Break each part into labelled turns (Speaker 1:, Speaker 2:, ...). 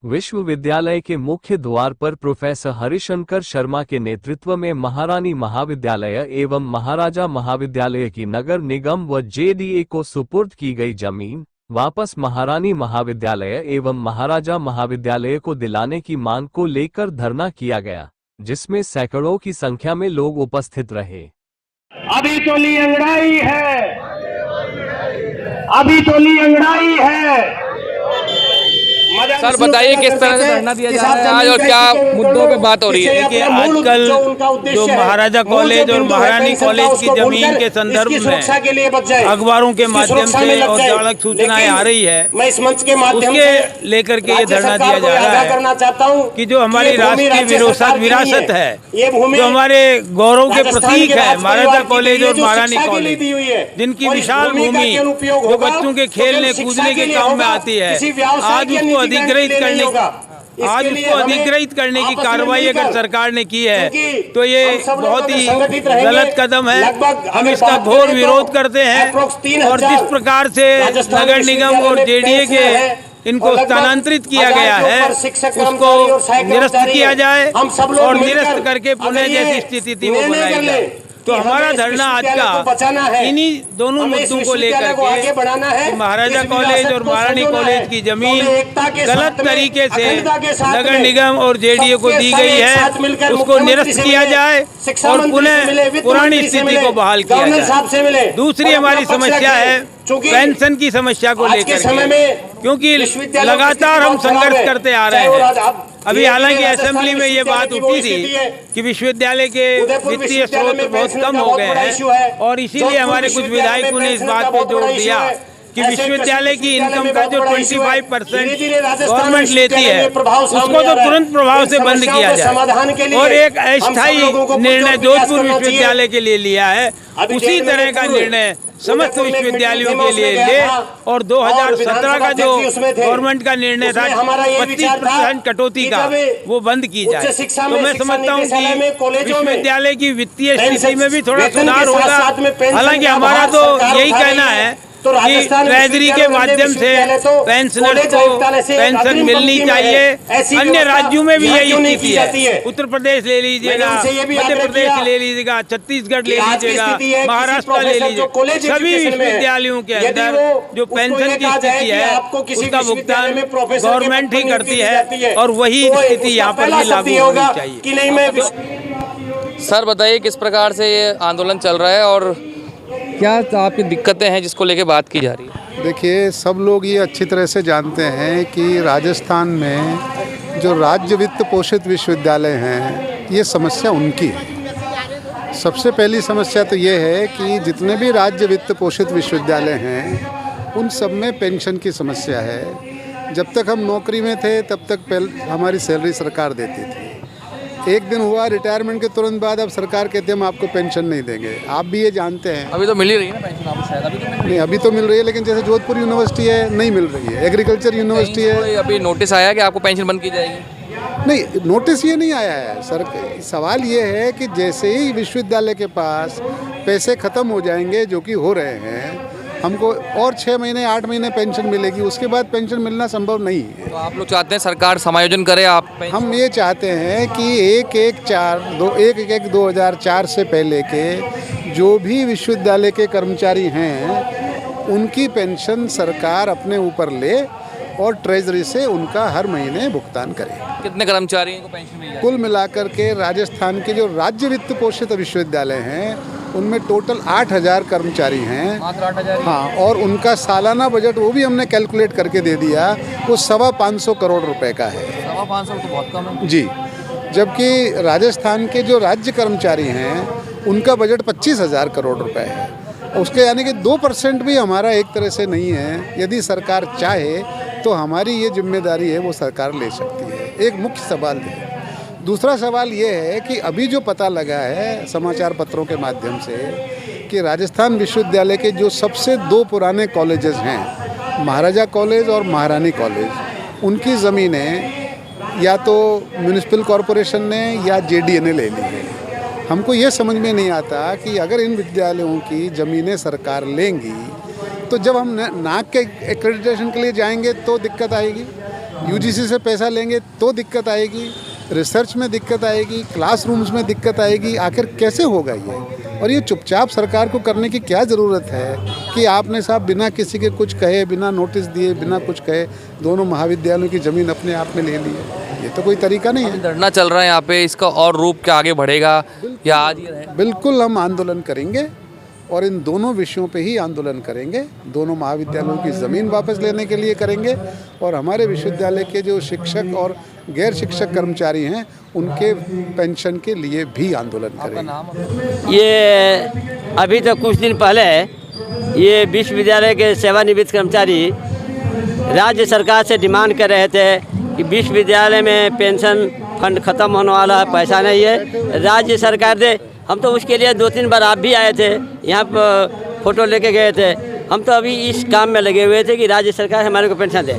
Speaker 1: विश्वविद्यालय के मुख्य द्वार पर प्रोफेसर हरिशंकर शर्मा के नेतृत्व में महारानी महाविद्यालय एवं महाराजा महाविद्यालय की नगर निगम व जेडीए को सुपुर्द की गई जमीन वापस महारानी महाविद्यालय एवं महाराजा महाविद्यालय को दिलाने की मांग को लेकर धरना किया गया, जिसमें सैकड़ों की संख्या में लोग उपस्थित रहे।
Speaker 2: अभी तो ली अंगड़ाई है, अभी तो ली अंगड़ाई है।
Speaker 3: सर बताइए किस तरह से धरना दिया जा रहा है आज और क्या मुद्दों पे बात हो रही है?
Speaker 4: देखिए आजकल जो महाराजा कॉलेज और महारानी कॉलेज की जमीन के संदर्भ में अखबारों के माध्यम से और जालक सूचनाएं आ रही है, उसके लेकर के ये धरना दिया जा रहा है कि जो हमारी राष्ट्रीय विरासत है, जो हमारे गौरव के प्रतीक है महाराजा कॉलेज और महारानी कॉलेज, जिनकी विशाल भूमि जो बच्चों के खेलने कूदने के काम में आती है, आज उसको अधिग्रहित करने की कार्रवाई अगर सरकार ने की है तो ये बहुत ही गलत कदम है। हम इसका घोर विरोध करते हैं और जिस प्रकार से नगर निगम और जेडीए के इनको स्थानांतरित किया गया है उसको निरस्त किया जाए और निरस्त करके पुनः जैसी स्थिति थी वो बनाई जाए। तो हमारा धरना आज का इन्हीं दोनों मुद्दों को लेकर के महाराजा कॉलेज और महारानी कॉलेज की जमीन गलत तरीके से नगर निगम और जेडीए को दी गई है, उसको निरस्त किया जाए और पुनः पुरानी स्थिति को बहाल किया जाए। दूसरी हमारी समस्या है पेंशन की समस्या को लेकर के, क्योंकि लगातार हम संघर्ष करते आ रहे हैं। अभी हालांकि असेंबली में ये बात उठी थी कि विश्वविद्यालय के वित्तीय स्रोत बहुत कम हो गए हैं और इसीलिए हमारे कुछ विधायकों ने इस बात पर जोर दिया कि विश्वविद्यालय की इनकम का जो 25% गवर्नमेंट लेती है उसको तो तुरंत प्रभाव से बंद किया जाए और एक अस्थायी निर्णय जोधपुर विश्वविद्यालय के लिए लिया है, उसी तरह का निर्णय समस्त विश्वविद्यालयों के लिए ले और 2017 का जो गवर्नमेंट का निर्णय था 25% कटौती का वो बंद की जाए। तो मैं समझता हूँ कि विश्वविद्यालय की वित्तीय स्थिति में भी थोड़ा सुधार होगा। हालांकि हमारा तो यही कहना है कि ट्रेजरी के माध्यम से पेंशनर्स को पेंशन मिलनी चाहिए। अन्य राज्यों में भी यही स्थिति है, उत्तर प्रदेश ले लीजिएगा, मध्य प्रदेश ले लीजिएगा, छत्तीसगढ़ ले लीजिएगा, महाराष्ट्र ले लीजिएगा, सभी विश्वविद्यालयों के अंदर जो पेंशन की स्थिति है उसका भुगतान गवर्नमेंट ही करती है और वही स्थिति यहाँ पर भी लागू होनी चाहिए।
Speaker 3: सर बताइए किस प्रकार से ये आंदोलन चल रहा है और क्या आपकी दिक्कतें हैं जिसको लेके बात की जा रही है?
Speaker 5: देखिए, सब लोग ये अच्छी तरह से जानते हैं कि राजस्थान में जो राज्य वित्त पोषित विश्वविद्यालय हैं ये समस्या उनकी है। सबसे पहली समस्या तो ये है कि जितने भी राज्य वित्त पोषित विश्वविद्यालय हैं उन सब में पेंशन की समस्या है। जब तक हम नौकरी में थे तब तक हमारी सैलरी सरकार देती थी। एक दिन हुआ रिटायरमेंट के तुरंत बाद अब सरकार कहते हैं हम आपको पेंशन नहीं देंगे। आप भी ये जानते हैं।
Speaker 3: अभी तो मिल ही रही है ना पेंशन आपको शायद? अभी तो
Speaker 5: नहीं, अभी तो मिल रही है, लेकिन जैसे जोधपुर यूनिवर्सिटी है नहीं मिल रही है, एग्रीकल्चर यूनिवर्सिटी है।
Speaker 3: अभी नोटिस आया कि आपको पेंशन बंद की जाएगी?
Speaker 5: नहीं, नोटिस ये नहीं आया है सर। सवाल ये है कि जैसे ही विश्वविद्यालय के पास पैसे ख़त्म हो जाएंगे जो कि हो रहे हैं, हमको और 6 महीने 8 महीने पेंशन मिलेगी, उसके बाद पेंशन मिलना संभव नहीं है।
Speaker 3: तो आप लोग चाहते हैं सरकार समायोजन करे?
Speaker 5: हम ये चाहते हैं कि 1/1/2004 से पहले के जो भी विश्वविद्यालय के कर्मचारी हैं उनकी पेंशन सरकार अपने ऊपर ले और ट्रेजरी से उनका हर महीने भुगतान करे।
Speaker 3: कितने कर्मचारियों को पेंशन मिल जाएगी?
Speaker 5: कुल मिलाकर के राजस्थान के जो राज्य वित्त पोषित विश्वविद्यालय हैं उनमें टोटल 8000 कर्मचारी हैं।
Speaker 3: मात्र 8000?
Speaker 5: हाँ, और उनका सालाना बजट वो भी हमने कैलकुलेट करके दे दिया, वो 525 करोड़ रुपए का है।
Speaker 3: 525 तो बहुत कम है
Speaker 5: जी। जबकि राजस्थान के जो राज्य कर्मचारी हैं उनका बजट 25,000 करोड़ रुपए है। उसके यानी कि 2% भी हमारा एक तरह से नहीं है। यदि सरकार चाहे तो हमारी ये जिम्मेदारी है वो सरकार ले सकती है। एक मुख्य सवाल है। दूसरा सवाल ये है कि अभी जो पता लगा है समाचार पत्रों के माध्यम से कि राजस्थान विश्वविद्यालय के जो सबसे 2 पुराने कॉलेजेस हैं, महाराजा कॉलेज और महारानी कॉलेज, उनकी ज़मीनें या तो म्यूनिसिपल कॉरपोरेशन ने या जेडीए ने ले ली है। हमको ये समझ में नहीं आता कि अगर इन विद्यालयों की ज़मीनें सरकार लेंगी तो जब हम नाक के एक्रेडिटेशन के लिए जाएंगे तो दिक्कत आएगी। यूजीसी से पैसा लेंगे तो दिक्कत आएगी, रिसर्च में दिक्कत आएगी, क्लासरूम्स में दिक्कत आएगी। आखिर कैसे होगा ये? और ये चुपचाप सरकार को करने की क्या ज़रूरत है कि आपने साहब बिना किसी के कुछ कहे, बिना नोटिस दिए, बिना कुछ कहे दोनों महाविद्यालयों की ज़मीन अपने आप में ले ली है? ये तो कोई तरीका नहीं है।
Speaker 3: धरना चल रहा है यहाँ पे, इसका और रूप क्या आगे बढ़ेगा या आज ही रहे?
Speaker 5: बिल्कुल हम आंदोलन करेंगे और इन दोनों विषयों पे ही आंदोलन करेंगे। दोनों महाविद्यालयों की ज़मीन वापस लेने के लिए करेंगे और हमारे विश्वविद्यालय के जो शिक्षक और गैर शिक्षक कर्मचारी हैं उनके पेंशन के लिए भी आंदोलन करेंगे।
Speaker 6: ये अभी तो कुछ दिन पहले ये विश्वविद्यालय के सेवानिवृत्त कर्मचारी राज्य सरकार से डिमांड कर रहे थे कि विश्वविद्यालय में पेंशन फंड ख़त्म होने वाला है, पैसा नहीं है, राज्य सरकार दे। हम तो उसके लिए 2-3 बार आप भी आए थे, यहाँ पर फ़ोटो लेके गए थे। हम तो अभी इस काम में लगे हुए थे कि राज्य सरकार हमारे को पेंशन दे।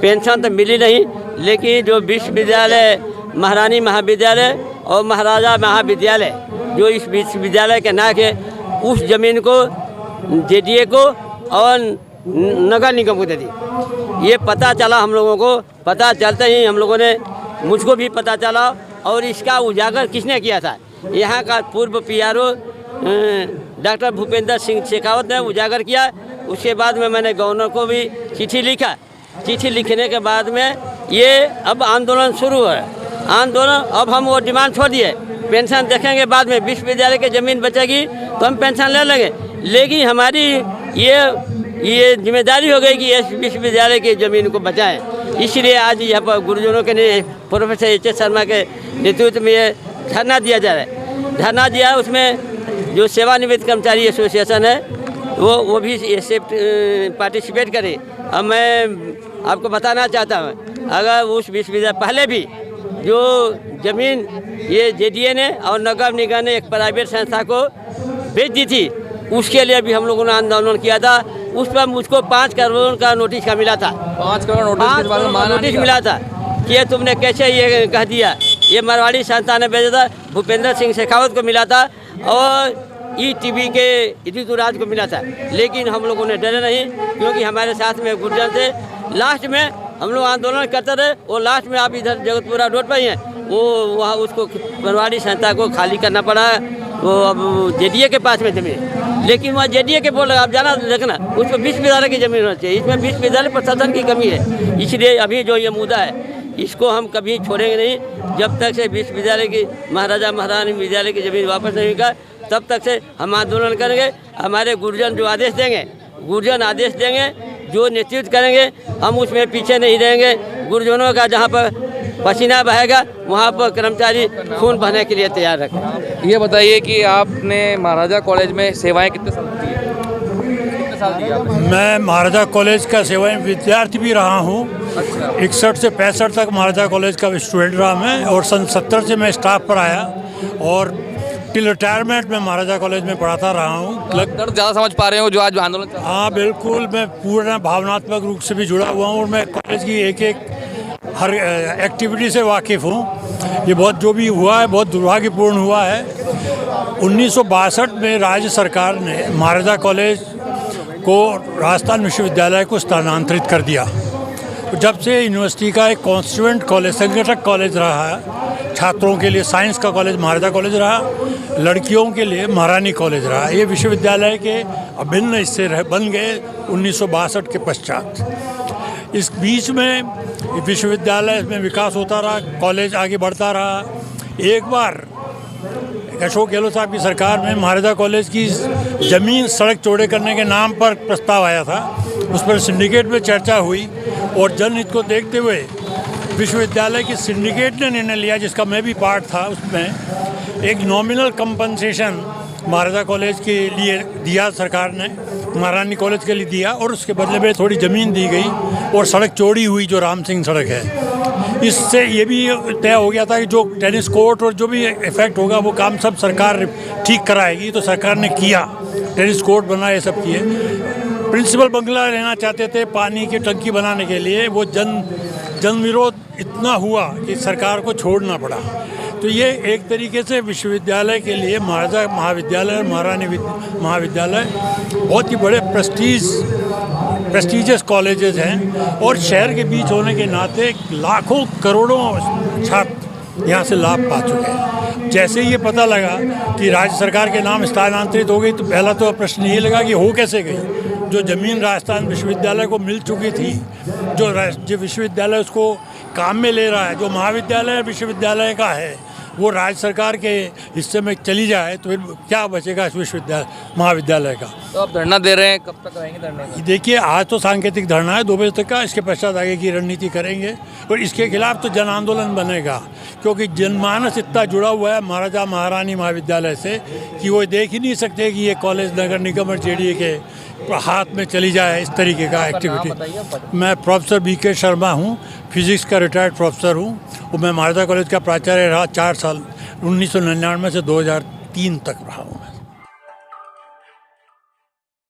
Speaker 6: पेंशन तो मिली नहीं, लेकिन जो विश्वविद्यालय महारानी महाविद्यालय और महाराजा महाविद्यालय जो इस विश्वविद्यालय के नाक है, उस ज़मीन को जेडीए को और नगर निगम को दे दी। ये पता चला हम लोगों को, पता चलते ही हम लोगों ने, मुझको भी पता चला और इसका उजागर किसने किया था? यहाँ का पूर्व पीआरओ डॉक्टर भूपेंद्र सिंह शेखावत ने उजागर किया। उसके बाद में मैंने गवर्नर को भी चिट्ठी लिखा। चिट्ठी लिखने के बाद में ये अब आंदोलन शुरू है। आंदोलन अब हम वो डिमांड छोड़ दिए, पेंशन देखेंगे बाद में, विश्वविद्यालय की ज़मीन बचेगी तो हम पेंशन ले लेंगे। लेकिन हमारी ये जिम्मेदारी हो गई कि इस विश्वविद्यालय की ज़मीन को बचाएं। इसलिए आज यहाँ पर गुरुजनों के लिए प्रोफेसर एच.एस. शर्मा के नेतृत्व में ये धरना दिया जा रहा है। धरना दिया, उसमें जो सेवानिवृत्त कर्मचारी एसोसिएशन है वो भी पार्टिसिपेट करे। अब मैं आपको बताना चाहता हूँ, अगर उस विश्वविद्यालय पहले भी जो ज़मीन ये जेडीए ने और नगर निगम ने एक प्राइवेट संस्था को बेच दी थी, उसके लिए भी हम लोगों ने आंदोलन किया था। उस पर मुझको 5 करोड़ का नोटिस का मिला था।
Speaker 3: 5 करोड़
Speaker 6: नोटिस मिला था कि ये तुमने कैसे ये कह दिया। ये मारवाड़ी संस्था ने भेजा था, भूपेंद्र सिंह शेखावत को मिला था और ईटीवी के ऋतुराज को मिला था। लेकिन हम लोगों ने डरे नहीं, क्योंकि हमारे साथ में गुर्जर थे। लास्ट में हम लोग आंदोलन करते रहे और लास्ट में आप इधर जगतपुरा रोड पर ही हैं, वो वहाँ उसको मारवाड़ी संस्था को खाली करना पड़ा। वो अब जेडीए के पास में ज़मीन, लेकिन वहाँ जेडीए के बोल आप जाना देखना, उस पर विश्वविद्यालय की ज़मीन होनी चाहिए। इसमें विश्वविद्यालय प्रशासन की कमी है। इसलिए अभी जो ये मुद्दा है इसको हम कभी छोड़ेंगे नहीं। जब तक से विश्वविद्यालय की महाराजा महारानी विद्यालय की ज़मीन वापस नहीं होगा, तब तक से हम आंदोलन करेंगे। हमारे गुरुजन जो आदेश देंगे, गुरुजन आदेश देंगे, जो नेतृत्व करेंगे, हम उसमें पीछे नहीं रहेंगे। गुरुजनों का जहाँ पर पसीना बहेगा वहाँ पर कर्मचारी खून बहने के लिए तैयार रखें।
Speaker 3: ये बताइए कि आपने महाराजा कॉलेज में सेवाएं कितने साल दी है? कितने साल दी आपने?
Speaker 7: मैं महाराजा कॉलेज का सेवाएं विद्यार्थी भी रहा हूँ। 61 से 65 तक महाराजा कॉलेज का स्टूडेंट रहा मैं, और सन 70 से मैं स्टाफ पर आया और टिल रिटायरमेंट में महाराजा कॉलेज में पढ़ाता रहा हूँ।
Speaker 3: दर्द ज़्यादा समझ पा रहे हो जो आज आंदोलन चल रहा है?
Speaker 7: हाँ बिल्कुल, मैं पूर्ण भावनात्मक रूप से भी जुड़ा हुआ हूँ और मैं कॉलेज की एक हर एक्टिविटी से वाकिफ़ हूँ। ये बहुत जो भी हुआ है बहुत दुर्भाग्यपूर्ण हुआ है। 1962 में राज्य सरकार ने महाराजा कॉलेज को राजस्थान विश्वविद्यालय को स्थानांतरित कर दिया। जब से यूनिवर्सिटी का एक कॉन्स्टिट्यूएंट कॉलेज, संगठक कॉलेज रहा है, छात्रों के लिए साइंस का कॉलेज महाराजा कॉलेज रहा, लड़कियों के लिए महारानी कॉलेज रहा। ये विश्वविद्यालय के अभिन्न हिस्से बन गए 1962 के पश्चात। इस बीच में विश्वविद्यालय में विकास होता रहा, कॉलेज आगे बढ़ता रहा। एक बार अशोक गहलोत साहब की सरकार में महाराजा कॉलेज की ज़मीन सड़क चौड़े करने के नाम पर प्रस्ताव आया था। उस पर सिंडिकेट में चर्चा हुई और जनहित को देखते हुए विश्वविद्यालय की सिंडिकेट ने निर्णय लिया, जिसका मैं भी पार्ट था। उसमें एक नॉमिनल कंपनसेशन महाराजा कॉलेज के लिए दिया सरकार ने, महारानी कॉलेज के लिए दिया, और उसके बदले में थोड़ी ज़मीन दी गई और सड़क चौड़ी हुई जो राम सिंह सड़क है। इससे ये भी तय हो गया था कि जो टेनिस कोर्ट और जो भी इफेक्ट होगा वो काम सब सरकार ठीक कराएगी। तो सरकार ने किया, टेनिस कोर्ट बना, ये सब किए। प्रिंसिपल बंगला लेना चाहते थे पानी की टंकी बनाने के लिए, वो जन विरोध इतना हुआ कि सरकार को छोड़ना पड़ा। तो ये एक तरीके से विश्वविद्यालय के लिए महाराजा महाविद्यालय और महारानी महाविद्यालय बहुत ही बड़े प्रेस्टीज प्रेस्टिजियस कॉलेजेस हैं और शहर के बीच होने के नाते लाखों करोड़ों छात्र यहाँ से लाभ पा चुके हैं। जैसे ये पता लगा कि राज्य सरकार के नाम स्थानांतरित हो गई तो पहला तो प्रश्न ये लगा कि हो कैसे गई। जो ज़मीन राजस्थान विश्वविद्यालय को मिल चुकी थी, जो विश्वविद्यालय उसको काम में ले रहा है, जो महाविद्यालय विश्वविद्यालय का है वो राज्य सरकार के हिस्से में चली जाए तो फिर क्या बचेगा इस विश्वविद्यालय महाविद्यालय का।
Speaker 3: तो आप धरना दे रहे हैं, कब तक रहेंगे धरने का?
Speaker 7: देखिए, आज तो सांकेतिक धरना है 2 बजे तक का, इसके पश्चात आगे की रणनीति करेंगे और इसके खिलाफ तो जन आंदोलन बनेगा, क्योंकि जनमानस इतना जुड़ा हुआ है महाराजा महारानी महाविद्यालय से कि वो देख ही नहीं सकते कि ये कॉलेज नगर निगम और JDA के हाथ में चली जाए इस तरीके का एक्टिविटी। मैं प्रोफेसर BK शर्मा हूँ, फिजिक्स का रिटायर्ड प्रोफेसर हूँ और मैं महाराजा कॉलेज का प्राचार्य रहा 4 साल, 1999 से 2003 तक रहा हूँ।